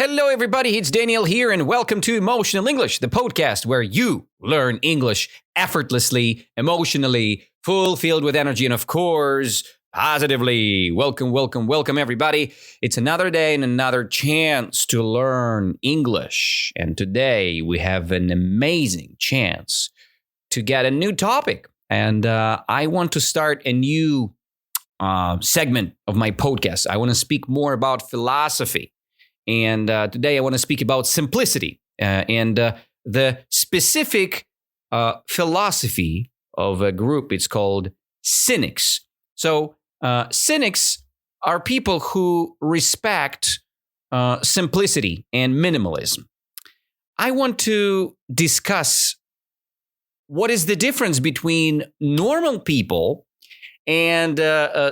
Hello, everybody. It's Daniel here, and welcome to Emotional English, the podcast where you learn English effortlessly, emotionally, filled with energy, and of course, positively. Welcome, everybody. It's another day and another chance to learn English. And today we have an amazing chance to get a new topic. And I want to start a new segment of my podcast. I want to speak more about philosophy. And today I want to speak about simplicity and the specific philosophy of a group. It's called Cynics. So Cynics are people who respect simplicity and minimalism. I want to discuss what is the difference between normal people and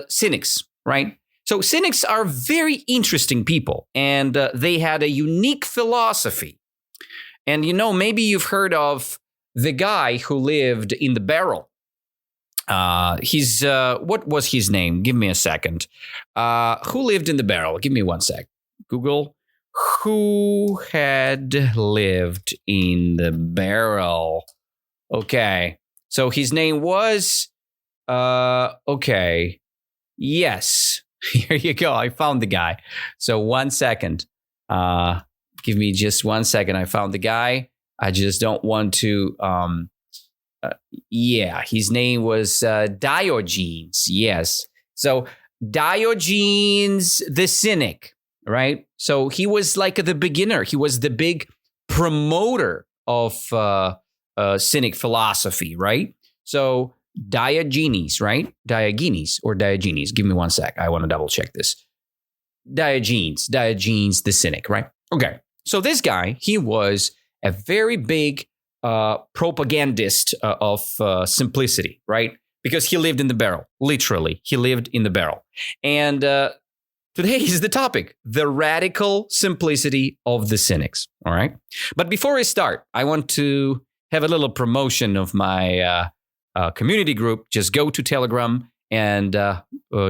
cynics, right? So cynics are very interesting people, and they had a unique philosophy. And, maybe you've heard of the guy who lived in the barrel. What was his name? Give me a second. Who lived in the barrel? Give me one sec. Google. Who had lived in the barrel? Okay. So his name was, okay. Yes. Here you go. I found the guy. So 1 second. Give me just 1 second. I found the guy. I just don't want to. His name was Diogenes. Yes. So Diogenes the Cynic, right? So he was like the beginner. He was the big promoter of Cynic philosophy, right? So Diogenes, right? Diogenes. Give me 1 sec. I want to double check this. Diogenes the Cynic, right? Okay. So this guy, he was a very big propagandist of simplicity, right? Because he lived in the barrel. Literally, he lived in the barrel. And today is the topic, the radical simplicity of the Cynics, all right? But before I start, I want to have a little promotion of my community group. Just go to Telegram and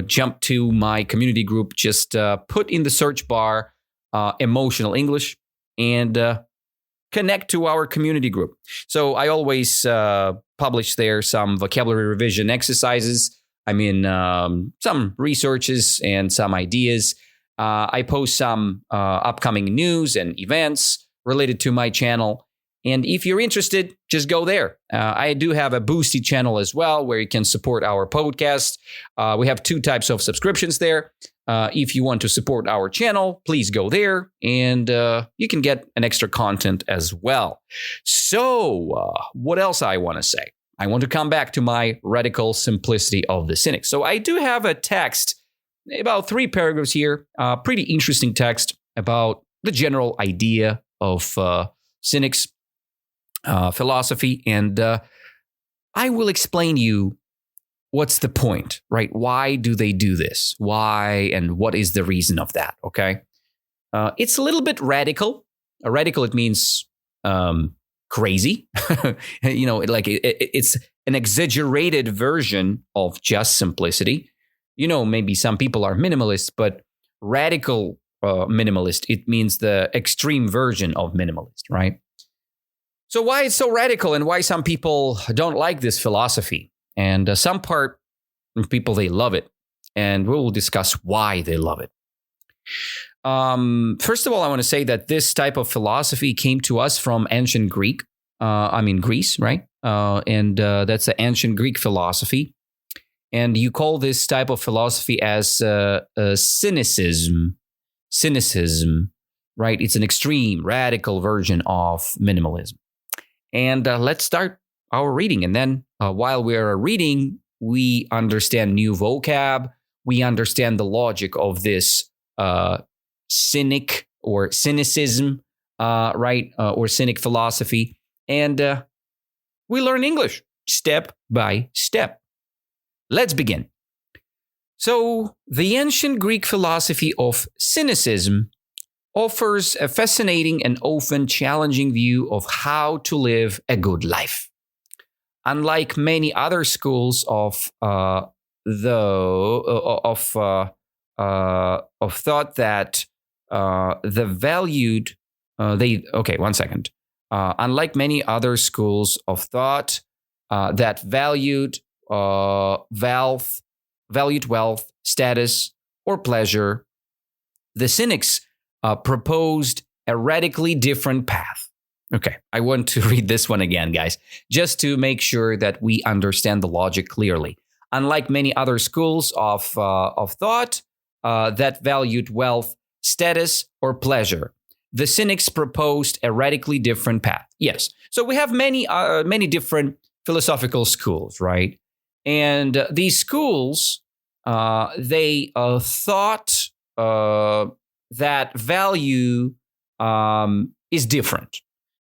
jump to my community group. Just put in the search bar Emotional English and connect to our community group. So I always publish there some vocabulary revision exercises. I mean, some researches and some ideas. I post some upcoming news and events related to my channel. And if you're interested, just go there. I do have a Boosty channel as well where you can support our podcast. We have 2 types of subscriptions there. If you want to support our channel, please go there and you can get an extra content as well. So what else I want to say? I want to come back to my radical simplicity of the Cynics. So I do have a text, about 3 paragraphs here, pretty interesting text about the general idea of Cynics. Philosophy, and I will explain you what's the point, right? Why do they do this? Why and what is the reason of that, okay? It's a little bit radical. Radical, it means crazy. It's an exaggerated version of just simplicity. Maybe some people are minimalists, but radical minimalist, it means the extreme version of minimalist, right? So why it's so radical and why some people don't like this philosophy. And some people, they love it. And we will discuss why they love it. First of all, I want to say that this type of philosophy came to us from ancient Greece, right? And that's the ancient Greek philosophy. And you call this type of philosophy as cynicism. Cynicism, right? It's an extreme, radical version of minimalism. And let's start our reading. And then while we're reading, we understand new vocab. We understand the logic of this cynic or cynicism, right? Or cynic philosophy. And we learn English step by step. Let's begin. So the ancient Greek philosophy of cynicism offers a fascinating and often challenging view of how to live a good life. Unlike many other schools of thought that the valued, one second. Unlike many other schools of thought that valued wealth, status, or pleasure, the Cynics proposed a radically different path. Okay, I want to read this one again, guys, just to make sure that we understand the logic clearly. Unlike many other schools of thought that valued wealth, status, or pleasure, the Cynics proposed a radically different path. Yes, so we have many different philosophical schools, right? And these schools, they thought that value is different.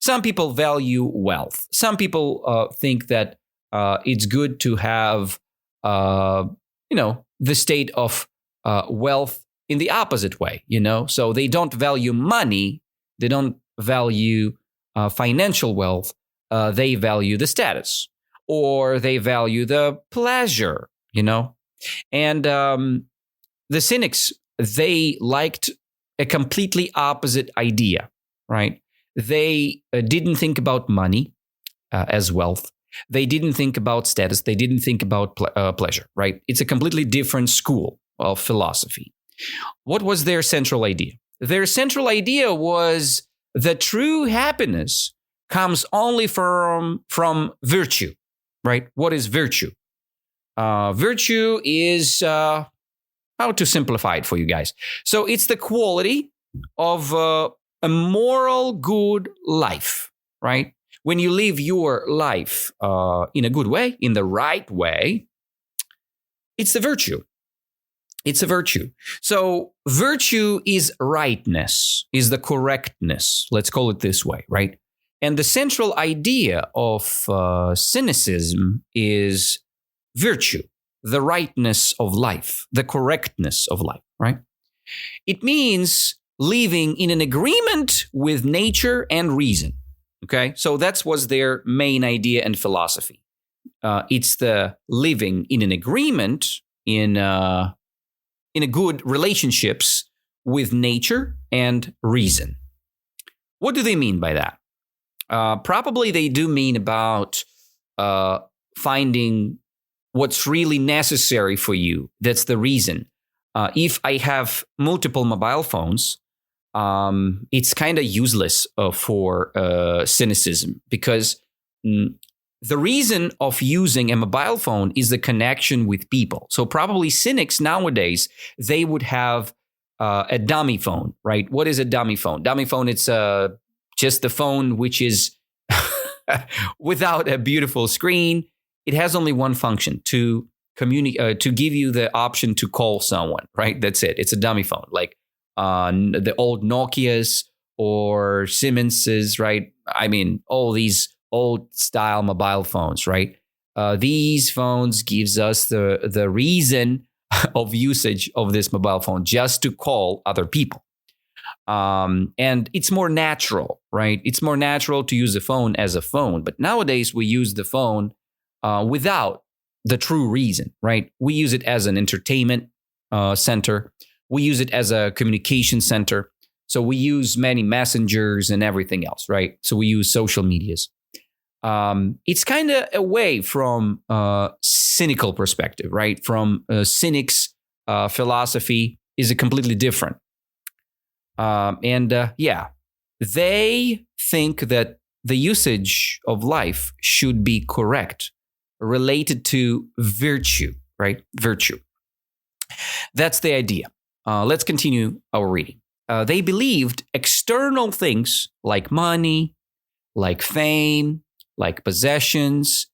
Some people value wealth. Some people think that it's good to have, the state of wealth in the opposite way, So they don't value money. They don't value financial wealth. They value the status, or they value the pleasure, And the Cynics, they liked a completely opposite idea, right? They didn't think about money as wealth. They didn't think about status. They didn't think about pleasure, right? It's a completely different school of philosophy. What was their central idea? Their central idea was that true happiness comes only from virtue, right? What is virtue? Virtue is, how to simplify it for you guys. So it's the quality of a moral good life, right? When you live your life in a good way, in the right way, it's the virtue. It's a virtue. So virtue is rightness, is the correctness. Let's call it this way, right? And the central idea of cynicism is virtue, the rightness of life, the correctness of life, right? It means living in an agreement with nature and reason. Okay, so that was their main idea and philosophy. It's the living in an agreement, in a good relationships with nature and reason. What do they mean by that? Probably they do mean about finding what's really necessary for you. That's the reason. If I have multiple mobile phones, it's kind of useless for cynicism, because the reason of using a mobile phone is the connection with people. So probably Cynics nowadays, they would have a dummy phone, right? What is a dummy phone? Dummy phone, it's just the phone which is without a beautiful screen. It has only one function, to communicate, to give you the option to call someone, right? That's it. It's a dummy phone, like the old Nokias or Siemens's, right? I mean, all these old style mobile phones, right? These phones gives us the reason of usage of this mobile phone, just to call other people. And it's more natural, right? It's more natural to use the phone as a phone. But nowadays we use the phone without the true reason, right? We use it as an entertainment center. We use it as a communication center. So we use many messengers and everything else, right? So we use social medias. It's kind of away from cynical perspective, right? From cynics philosophy is a completely different. They think that the usage of life should be correct, related to virtue, right? Virtue. That's the idea. Let's continue our reading. They believed external things like money, like fame, like possessions,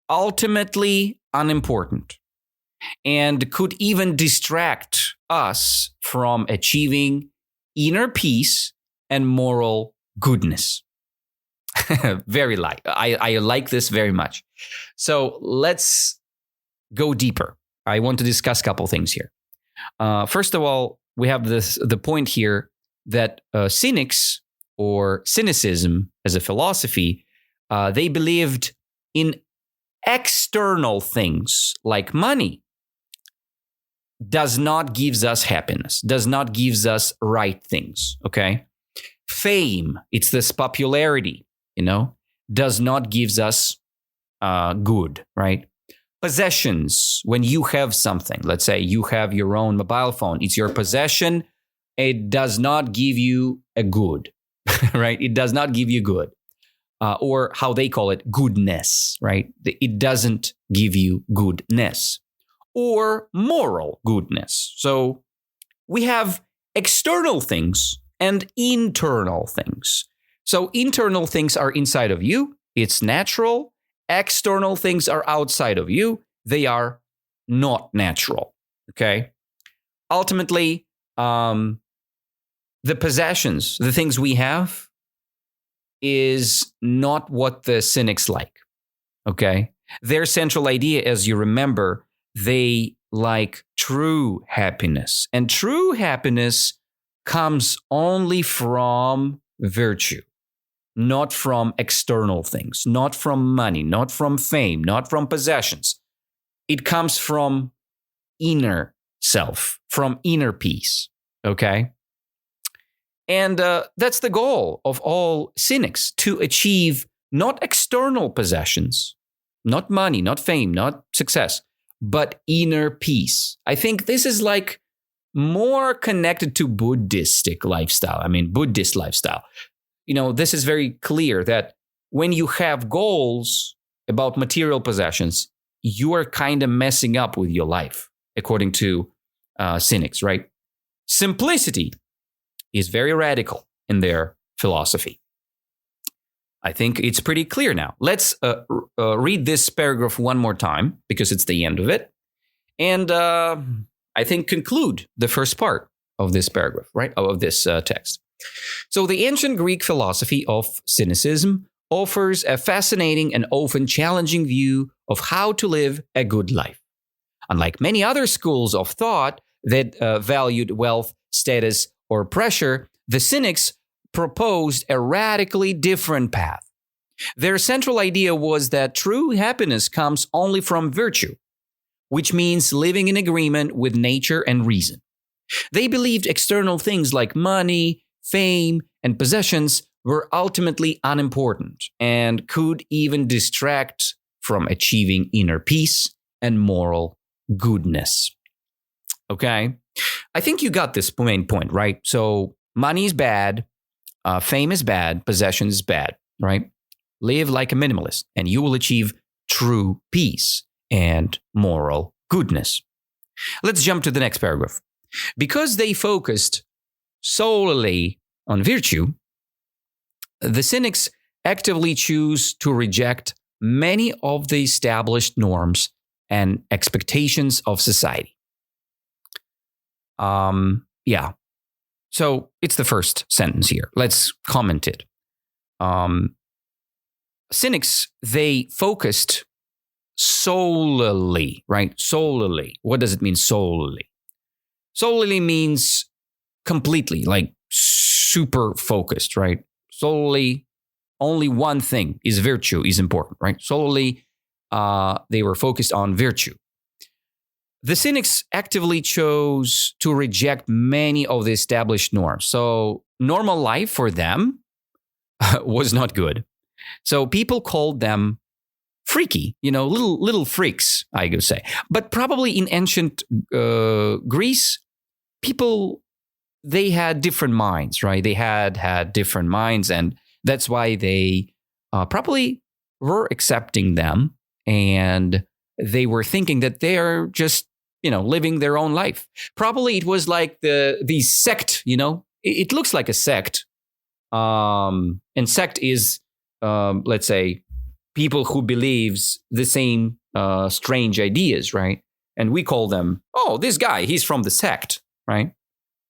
ultimately unimportant, and could even distract us from achieving inner peace and moral goodness. Very like. I like this very much. So let's go deeper. I want to discuss a couple things here. First of all, we have the point here that cynics, or cynicism as a philosophy, they believed in external things like money, does not gives us happiness, does not gives us right things, okay? Fame, it's this popularity, does not gives us good, right? Possessions, when you have something, let's say you have your own mobile phone, it's your possession, it does not give you a good, right? It does not give you good. Or how they call it, goodness, right? It doesn't give you goodness. Or moral goodness. So we have external things and internal things. So internal things are inside of you. It's natural. External things are outside of you. They are not natural. Okay. Ultimately, the possessions, the things we have, is not what the cynics like. Okay. Their central idea, as you remember, they like true happiness. And true happiness comes only from virtue, not from external things, not from money, not from fame, not from possessions. It comes from inner self, from inner peace. Okay. And that's the goal of all cynics, to achieve not external possessions, not money, not fame, not success, but inner peace. I think this is like more connected to Buddhist lifestyle. This is very clear that when you have goals about material possessions, you are kind of messing up with your life, according to cynics, right? Simplicity is very radical in their philosophy. I think it's pretty clear now. Let's read this paragraph one more time, because it's the end of it. And I think conclude the first part of this paragraph, right? Of this text. So the ancient Greek philosophy of cynicism offers a fascinating and often challenging view of how to live a good life. Unlike many other schools of thought that valued wealth, status, or pressure, the Cynics proposed a radically different path. Their central idea was that true happiness comes only from virtue, which means living in agreement with nature and reason. They believed external things like money, fame, and possessions were ultimately unimportant and could even distract from achieving inner peace and moral goodness. Okay? I think you got this main point, right? So money is bad, fame is bad, possession is bad, right? Live like a minimalist and you will achieve true peace and moral goodness. Let's jump to the next paragraph. Because they focused solely on virtue, the Cynics actively choose to reject many of the established norms and expectations of society. So it's the first sentence here. Let's comment it. Cynics, they focused solely, right? Solely. What does it mean, solely? Solely means completely, like super focused, right? Solely, only one thing is virtue is important, right? Solely, they were focused on virtue. The Cynics actively chose to reject many of the established norms. So normal life for them was not good. So people called them freaky, little freaks, I could say. But probably in ancient Greece, people, they had different minds, right? They had different minds, and that's why they probably were accepting them, and they were thinking that they are just, living their own life. Probably it was like the sect, it looks like a sect. And sect is, let's say, people who believes the same strange ideas, right? And we call them, oh, this guy, he's from the sect, right?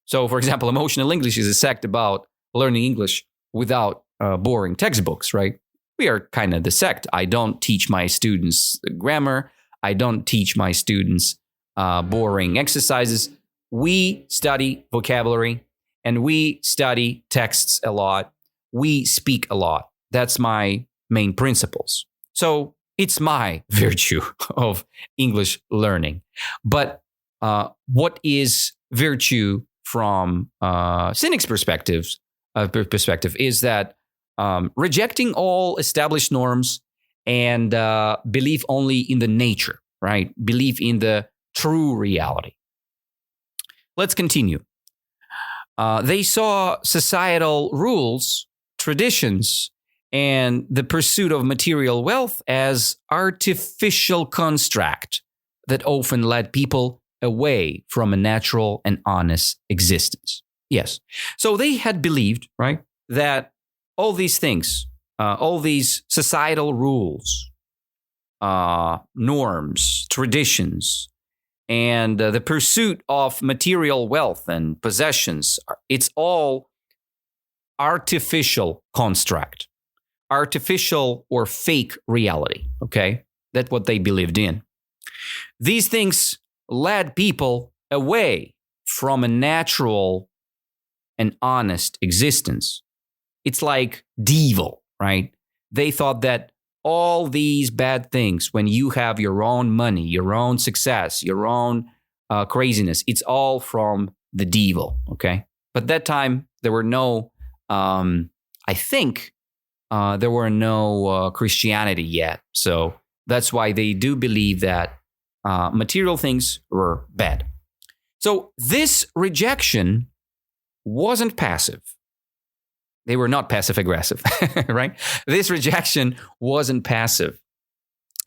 So, for example, Emotional English is a sect about learning English without boring textbooks, right? We are kind of the sect. I don't teach my students grammar. I don't teach my students boring exercises. We study vocabulary and we study texts a lot. We speak a lot. That's my main principles. So it's my virtue of English learning. But what is virtue from Cynics' perspective is that rejecting all established norms and belief only in the nature, right? Belief in the true reality. Let's continue. They saw societal rules, traditions, and the pursuit of material wealth as artificial construct that often led people away from a natural and honest existence. Yes. So they had believed, right, that all these things, all these societal rules, norms, traditions, and the pursuit of material wealth and possessions, it's all artificial construct, artificial or fake reality, okay? That's what they believed in. These things led people away from a natural and honest existence. It's like devil, right? They thought that all these bad things, when you have your own money, your own success, your own craziness, it's all from the devil, okay? But that time, there were no, I think, there were no Christianity yet. So that's why they do believe that material things were bad. So this rejection wasn't passive. They were not passive-aggressive, right? This rejection wasn't passive.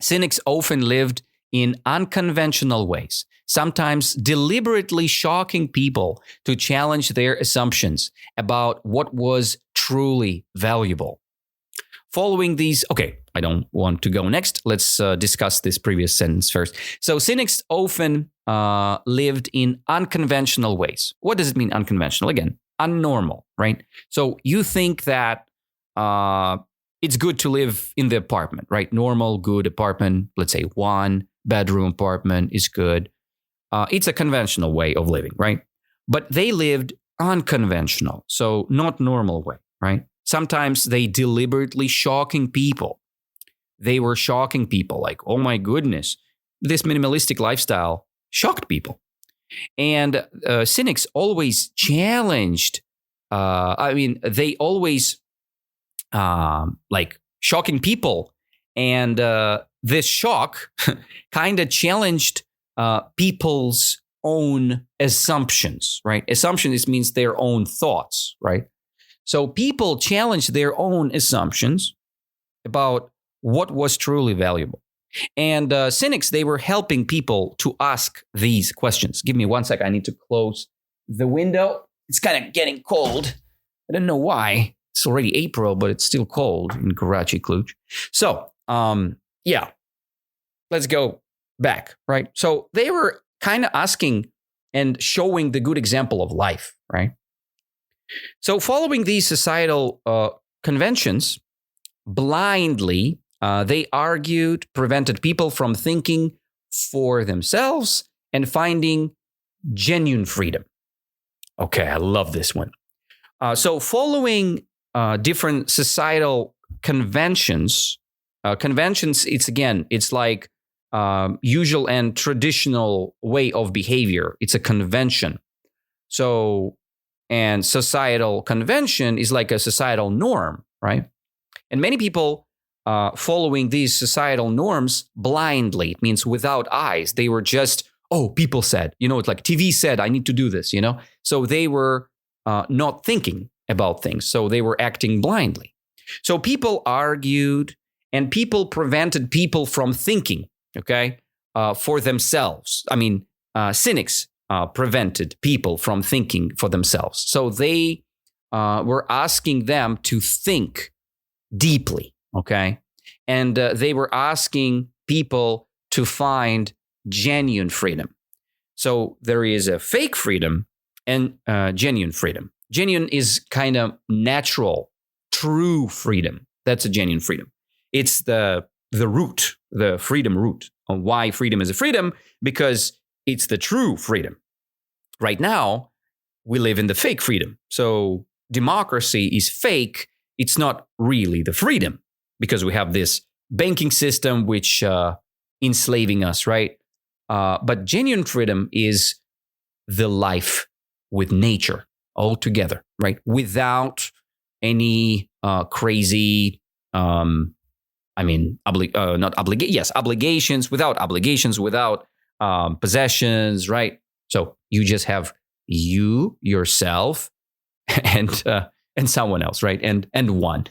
Cynics often lived in unconventional ways, sometimes deliberately shocking people to challenge their assumptions about what was truly valuable. Following these, okay, I don't want to go next. Let's discuss this previous sentence first. So cynics often lived in unconventional ways. What does it mean, unconventional? Again, unnormal, right? So you think that it's good to live in the apartment, right? Normal, good apartment, let's say 1-bedroom apartment is good. It's a conventional way of living, right? But they lived unconventional, so not normal way, right? Sometimes they deliberately shocking people. They were shocking people like, oh my goodness, this minimalistic lifestyle shocked people. And cynics always challenged, they always like shocking people. And this shock kind of challenged people's own assumptions, right? Assumptions means their own thoughts, right? So people challenged their own assumptions about what was truly valuable. And cynics, they were helping people to ask these questions. Give me 1 second. I need to close the window. It's kind of getting cold. I don't know why. It's already April, but it's still cold in Karachi, Cluj. So, let's go back, right? So they were kind of asking and showing the good example of life, right? So following these societal conventions blindly, they argued, prevented people from thinking for themselves and finding genuine freedom. Okay, I love this one. So following different societal conventions, it's like usual and traditional way of behavior. It's a convention. So, and societal convention is like a societal norm, right? And many people following these societal norms blindly. It means without eyes. They were just, oh, people said, it's like TV said, I need to do this, So they were not thinking about things. So they were acting blindly. So people argued and people prevented people from thinking, okay, for themselves. Cynics prevented people from thinking for themselves. So they were asking them to think deeply, okay? And they were asking people to find genuine freedom. So there is a fake freedom and genuine freedom. Genuine is kind of natural, true freedom. That's a genuine freedom. It's the root, the freedom root. On why freedom is a freedom? Because it's the true freedom. Right now, we live in the fake freedom. So democracy is fake. It's not really the freedom because we have this banking system which enslaving us, right? But genuine freedom is the life with nature altogether, right? Without any crazy, obligations, without obligations, without possessions, right? So you just have you, yourself, and someone else, right? And one,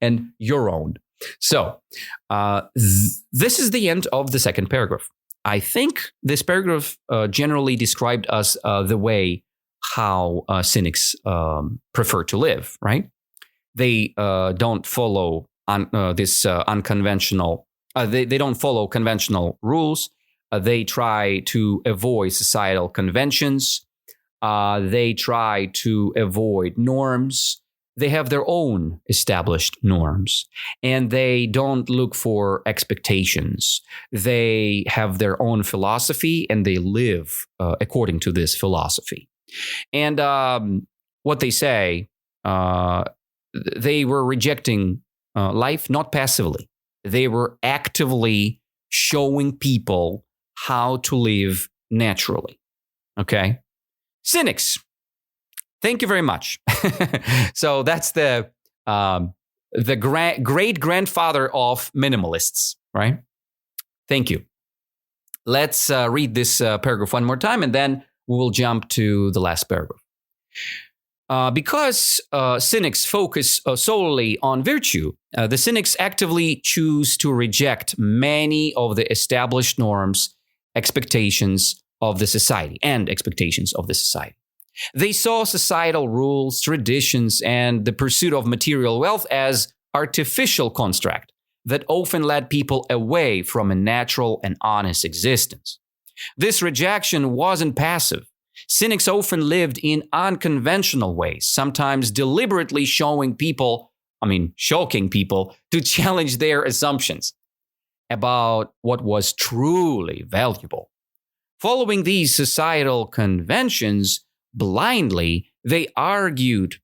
and your own. So this is the end of the second paragraph. I think this paragraph generally described us the way how cynics prefer to live, right? They don't follow this unconventional. They don't follow conventional rules. They try to avoid societal conventions. They try to avoid norms. They have their own established norms, and they don't look for expectations. They have their own philosophy, and they live according to this philosophy. And what they say, they were rejecting life not passively. They were actively showing people how to live naturally. Okay? Cynics. Thank you very much. So that's the great grandfather of minimalists, right? Thank you. Let's read this paragraph one more time, and then we will jump to the last paragraph. Because cynics focus solely on virtue, the cynics actively choose to reject many of the established norms, expectations of the society, and expectations of the society. They saw societal rules, traditions, and the pursuit of material wealth as artificial construct that often led people away from a natural and honest existence. This rejection wasn't passive. Cynics often lived in unconventional ways, sometimes deliberately shocking people to challenge their assumptions about what was truly valuable. Following these societal conventions blindly, they argued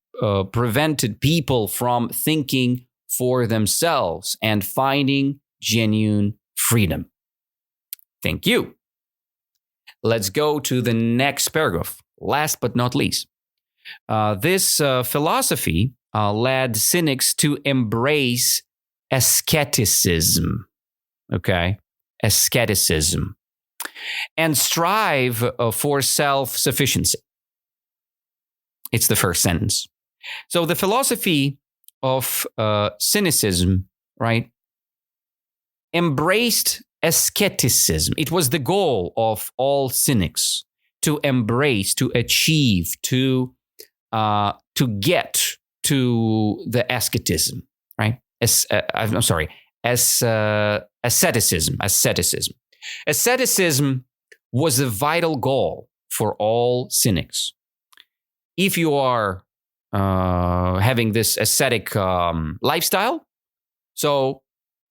prevented people from thinking for themselves and finding genuine freedom. Thank you. Let's go to the next paragraph. Last but not least, this philosophy led cynics to embrace asceticism. Okay, asceticism, and strive for self-sufficiency. It's the first sentence. So the philosophy of cynicism, right, embraced asceticism. It was the goal of all cynics to embrace, to achieve, to get to the asceticism, right? Asceticism. Asceticism was a vital goal for all cynics. If you are having this ascetic lifestyle, so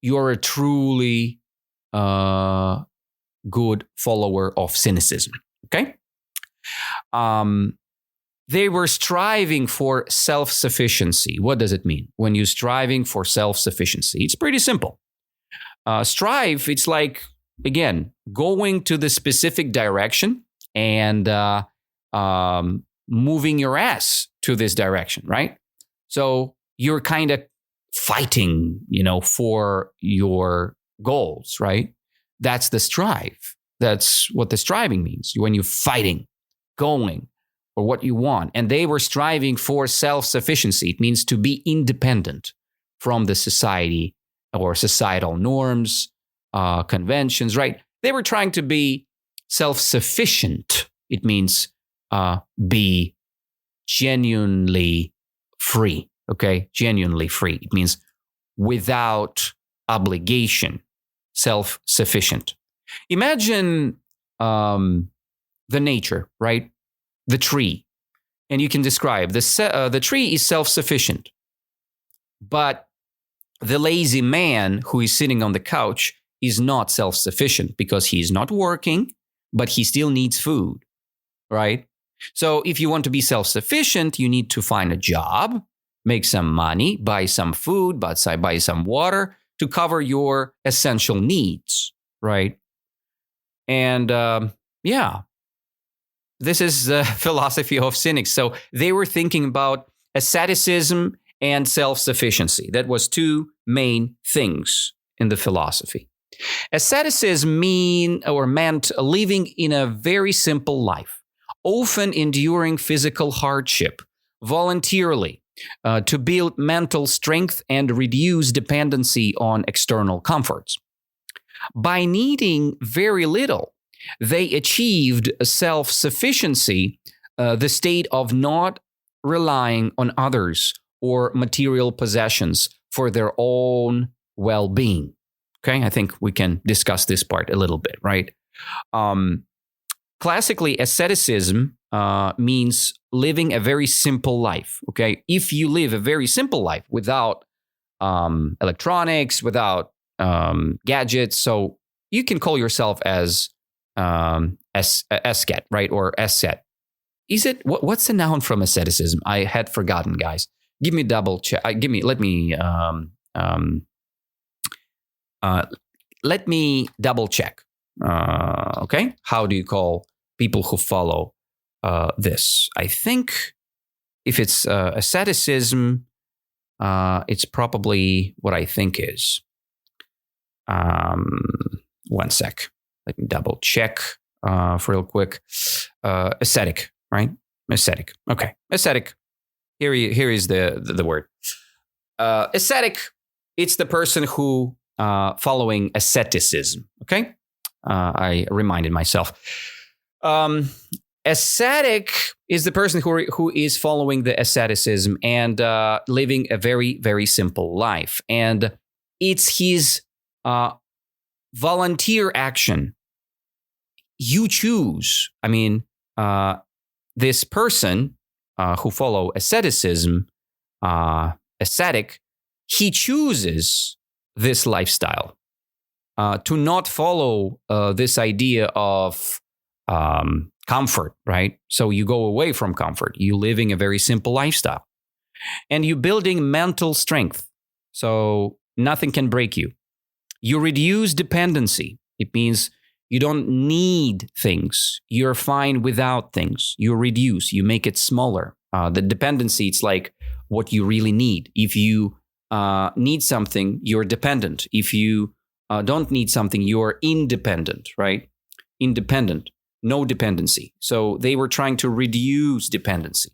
you're a truly good follower of cynicism. Okay? They were striving for self-sufficiency. What does it mean when you're striving for self-sufficiency? It's pretty simple. Strive, it's like, again, going to the specific direction and moving your ass to this direction, right? So you're kind of fighting, for your goals, right? That's the strive. That's what the striving means. When you're fighting, going for what you want. And they were striving for self-sufficiency. It means to be independent from the society or societal norms, conventions, right? They were trying to be self-sufficient. It means be genuinely free, okay? Genuinely free. It means without obligation, self-sufficient. Imagine the nature, right? The tree. And you can describe the tree is self-sufficient. But the lazy man who is sitting on the couch is not self-sufficient because he's not working, but he still needs food, right? So if you want to be self-sufficient, you need to find a job, make some money, buy some food, buy some water to cover your essential needs, right? And this is the philosophy of Cynics. So they were thinking about asceticism and self-sufficiency. That was two main things in the philosophy. Asceticism meant living in a very simple life, often enduring physical hardship voluntarily to build mental strength and reduce dependency on external comforts. By needing very little, they achieved self-sufficiency, the state of not relying on others or material possessions for their own well-being. Okay, I think we can discuss this part a little bit, right? Classically, asceticism means living a very simple life. Okay, if you live a very simple life without electronics, without gadgets, so you can call yourself as ascet, right, or ascet. Is it what's the noun from asceticism? I had forgotten, guys. Give me double check. Let me double check. Okay, how do you call people who follow this? I think if it's asceticism, it's probably what I think is. One sec. Let me double check for real quick. Ascetic, right? Ascetic. Okay, ascetic. Here is the word. Ascetic. It's the person who following asceticism. Okay, I reminded myself. Ascetic is the person who is following the asceticism and living a very, very simple life, and it's his volunteer action. You choose. I mean, this person who follow asceticism, ascetic, he chooses this lifestyle to not follow this idea of comfort, right? So you go away from comfort. You're living a very simple lifestyle. And you're building mental strength. So nothing can break you. You reduce dependency. It means you don't need things. You're fine without things. You reduce. You make it smaller. The dependency, it's like what you really need. If you need something, you're dependent. If you don't need something, you're independent, right? Independent. No dependency. So they were trying to reduce dependency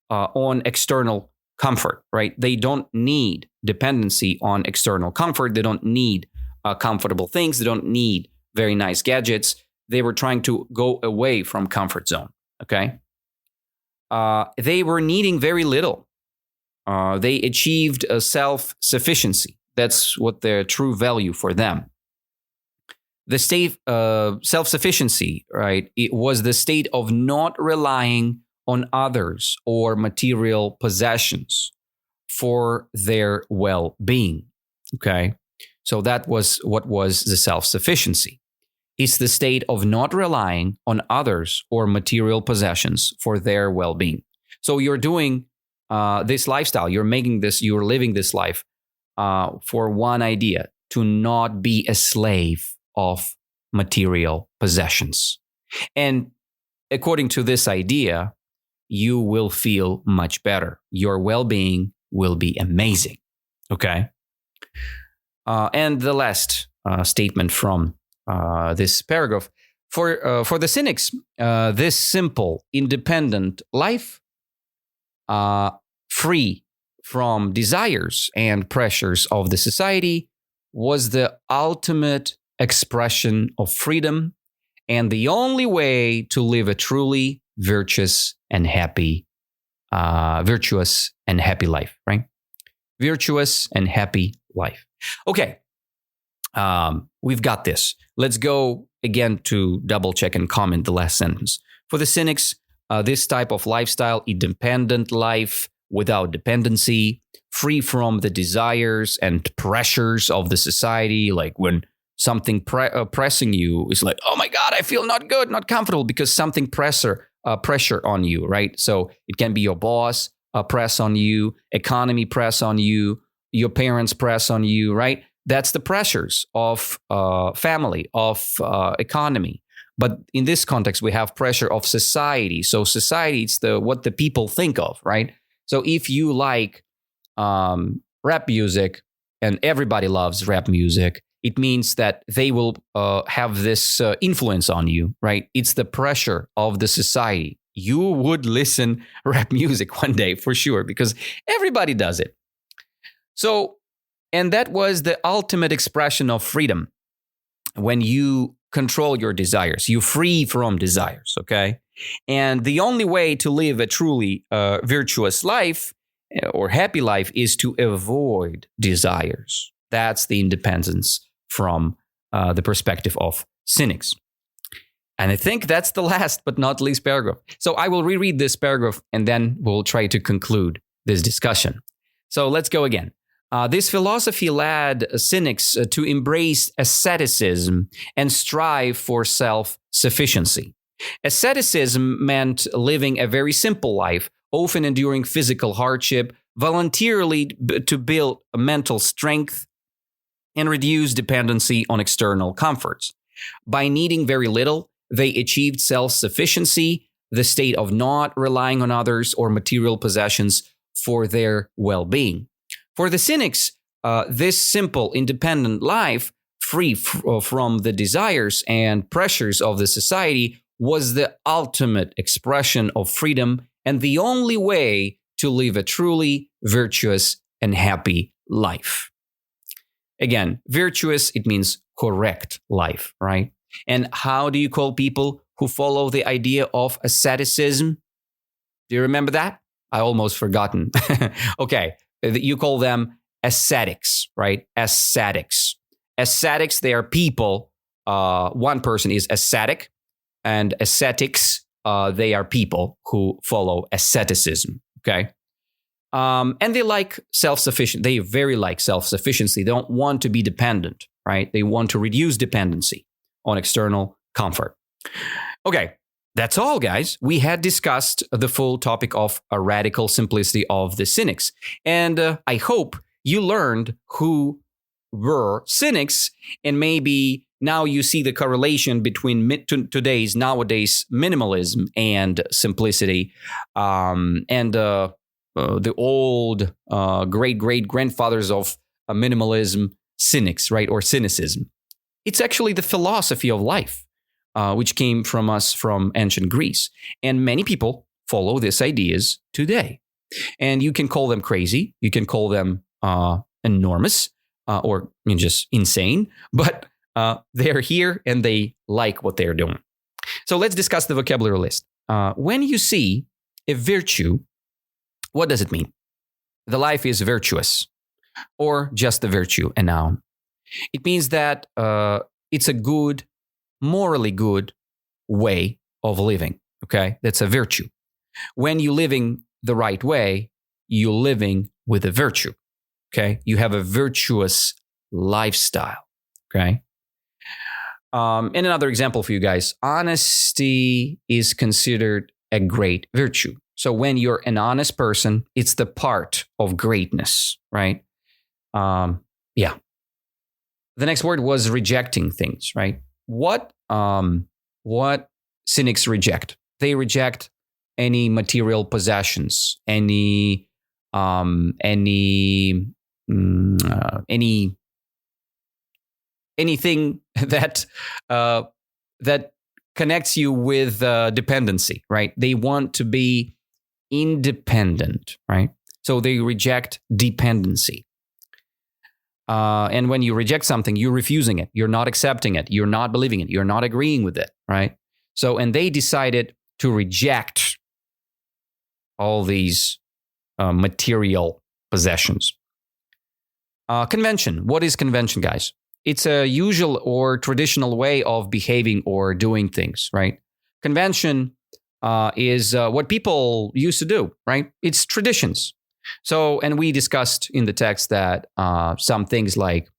on external comfort, right? They don't need dependency on external comfort. They don't need comfortable things. They don't need very nice gadgets. They were trying to go away from comfort zone, okay? They were needing very little. They achieved a self-sufficiency. That's what their true value for them. The state of self-sufficiency, right? It was the state of not relying on others or material possessions for their well-being, okay? So that was what was the self-sufficiency. It's the state of not relying on others or material possessions for their well-being. So you're doing this lifestyle, you're living this life for one idea, to not be a slave of material possessions. And according to this idea, you will feel much better. Your well-being will be amazing. Okay? And the last statement from this paragraph, for the Cynics, this simple, independent life, free from desires and pressures of the society, was the ultimate expression of freedom and the only way to live a truly virtuous and happy life, right? Virtuous and happy life. Okay, we've got this. Let's go again to double check and comment the last sentence. For the Cynics, this type of lifestyle, independent life without dependency, free from the desires and pressures of the society, like when something pressing you is like, oh my God, I feel not good, not comfortable because something pressure on you, right? So it can be your boss press on you, economy press on you, your parents press on you, right? that's the pressures of family, of economy. But in this context, we have pressure of society. So society, it's what the people think of, right? So if you like rap music and everybody loves rap music, it means that they will have this influence on you, right? It's the pressure of the society. You would listen rap music one day for sure because everybody does it. So, and that was the ultimate expression of freedom. When you control your desires, you free from desires, okay? And the only way to live a truly virtuous life or happy life is to avoid desires. That's the independence from the perspective of cynics. And I think that's the last but not least paragraph. So I will reread this paragraph and then we'll try to conclude this discussion. So let's go again. This philosophy led cynics to embrace asceticism and strive for self-sufficiency. Asceticism meant living a very simple life, often enduring physical hardship, voluntarily to build mental strength and reduce dependency on external comforts. By needing very little, they achieved self-sufficiency, the state of not relying on others or material possessions for their well-being. For the cynics, this simple, independent life, free from the desires and pressures of the society, was the ultimate expression of freedom and the only way to live a truly virtuous and happy life. Again, virtuous, it means correct life, right? And how do you call people who follow the idea of asceticism? Do you remember that? I almost forgotten. Okay. You call them ascetics, right? Ascetics. Ascetics, they are people. One person is ascetic, and ascetics, they are people who follow asceticism, okay? And they like self-sufficient. They very like self-sufficiency. They don't want to be dependent, right? They want to reduce dependency on external comfort. Okay. That's all, guys. We had discussed the full topic of a radical simplicity of the cynics. And I hope you learned who were cynics, and maybe now you see the correlation between nowadays minimalism and simplicity, and the old great-great-grandfathers of minimalism, cynics, right? Or cynicism. It's actually the philosophy of life. Which came from us from ancient Greece. And many people follow these ideas today. And you can call them crazy. You can call them enormous or just insane. But they're here and they like what they're doing. So let's discuss the vocabulary list. When you see a virtue, what does it mean? The life is virtuous or just a virtue, a noun. It means that it's a good, morally good way of living, okay? That's a virtue. When you're living the right way, you're living with a virtue, okay? You have a virtuous lifestyle, okay? And another example for you guys, honesty is considered a great virtue. So when you're an honest person, it's the part of greatness, right? Yeah. The next word was rejecting things, right? What cynics reject? They reject any material possessions, anything that connects you with dependency, right? They want to be independent, right? So they reject dependency. And when you reject something, you're refusing it. You're not accepting it. You're not believing it. You're not agreeing with it, right? So, and they decided to reject all these material possessions. Convention. What is convention, guys? It's a usual or traditional way of behaving or doing things, right? Convention is what people used to do, right? It's traditions. So, and we discussed in the text that some things like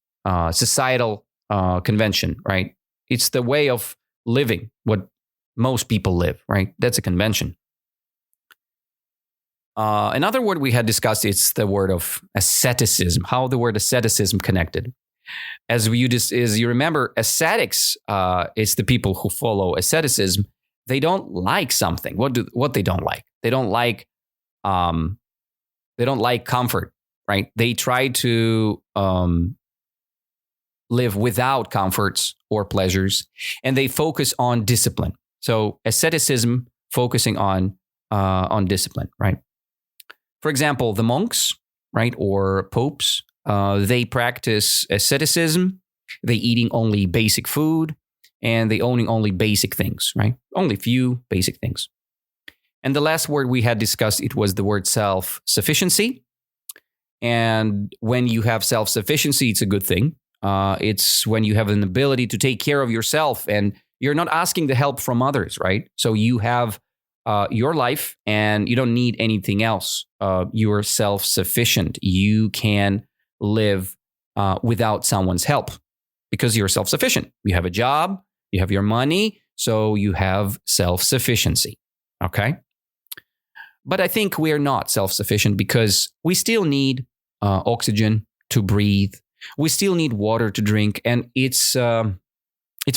societal convention, right? It's the way of living, what most people live, right? That's a convention. Another word we had discussed is the word of asceticism, how the word asceticism connected. As you remember, ascetics is the people who follow asceticism. They don't like something. What they don't like? They don't like comfort, right? They try to live without comforts or pleasures, and they focus on discipline. So asceticism focusing on discipline, right? For example, the monks, right, or popes, they practice asceticism. They eating only basic food, and they owning only basic things, right? Only few basic things. And the last word we had discussed, it was the word self-sufficiency. And when you have self-sufficiency, it's a good thing. It's when you have an ability to take care of yourself and you're not asking the help from others, right? So you have your life and you don't need anything else. You're self-sufficient. You can live without someone's help because you're self-sufficient. You have a job, you have your money, so you have self-sufficiency, okay? But I think we're not self-sufficient because we still need oxygen to breathe. We still need water to drink, and it's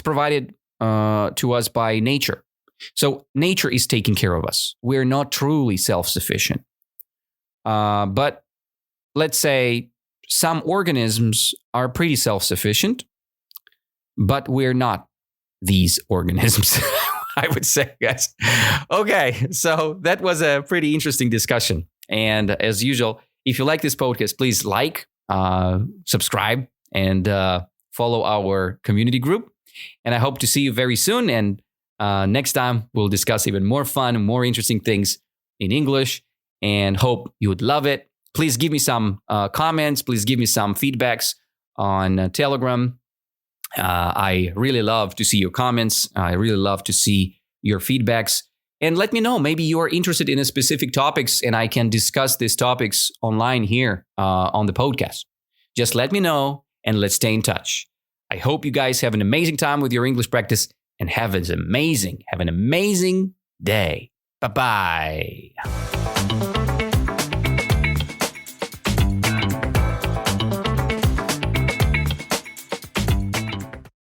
provided to us by nature. So nature is taking care of us. We're not truly self-sufficient. But let's say some organisms are pretty self-sufficient, but we're not these organisms, I would say, guys. Okay, so that was a pretty interesting discussion. And as usual, if you like this podcast, please like, subscribe, and follow our community group. And I hope to see you very soon. And next time, we'll discuss even more fun and more interesting things in English, and hope you would love it. Please give me some comments. Please give me some feedbacks on Telegram. I really love to see your comments. I really love to see your feedbacks. And let me know, maybe you are interested in a specific topics and I can discuss these topics online here on the podcast. Just let me know and let's stay in touch. I hope you guys have an amazing time with your English practice and have an amazing day. Bye-bye.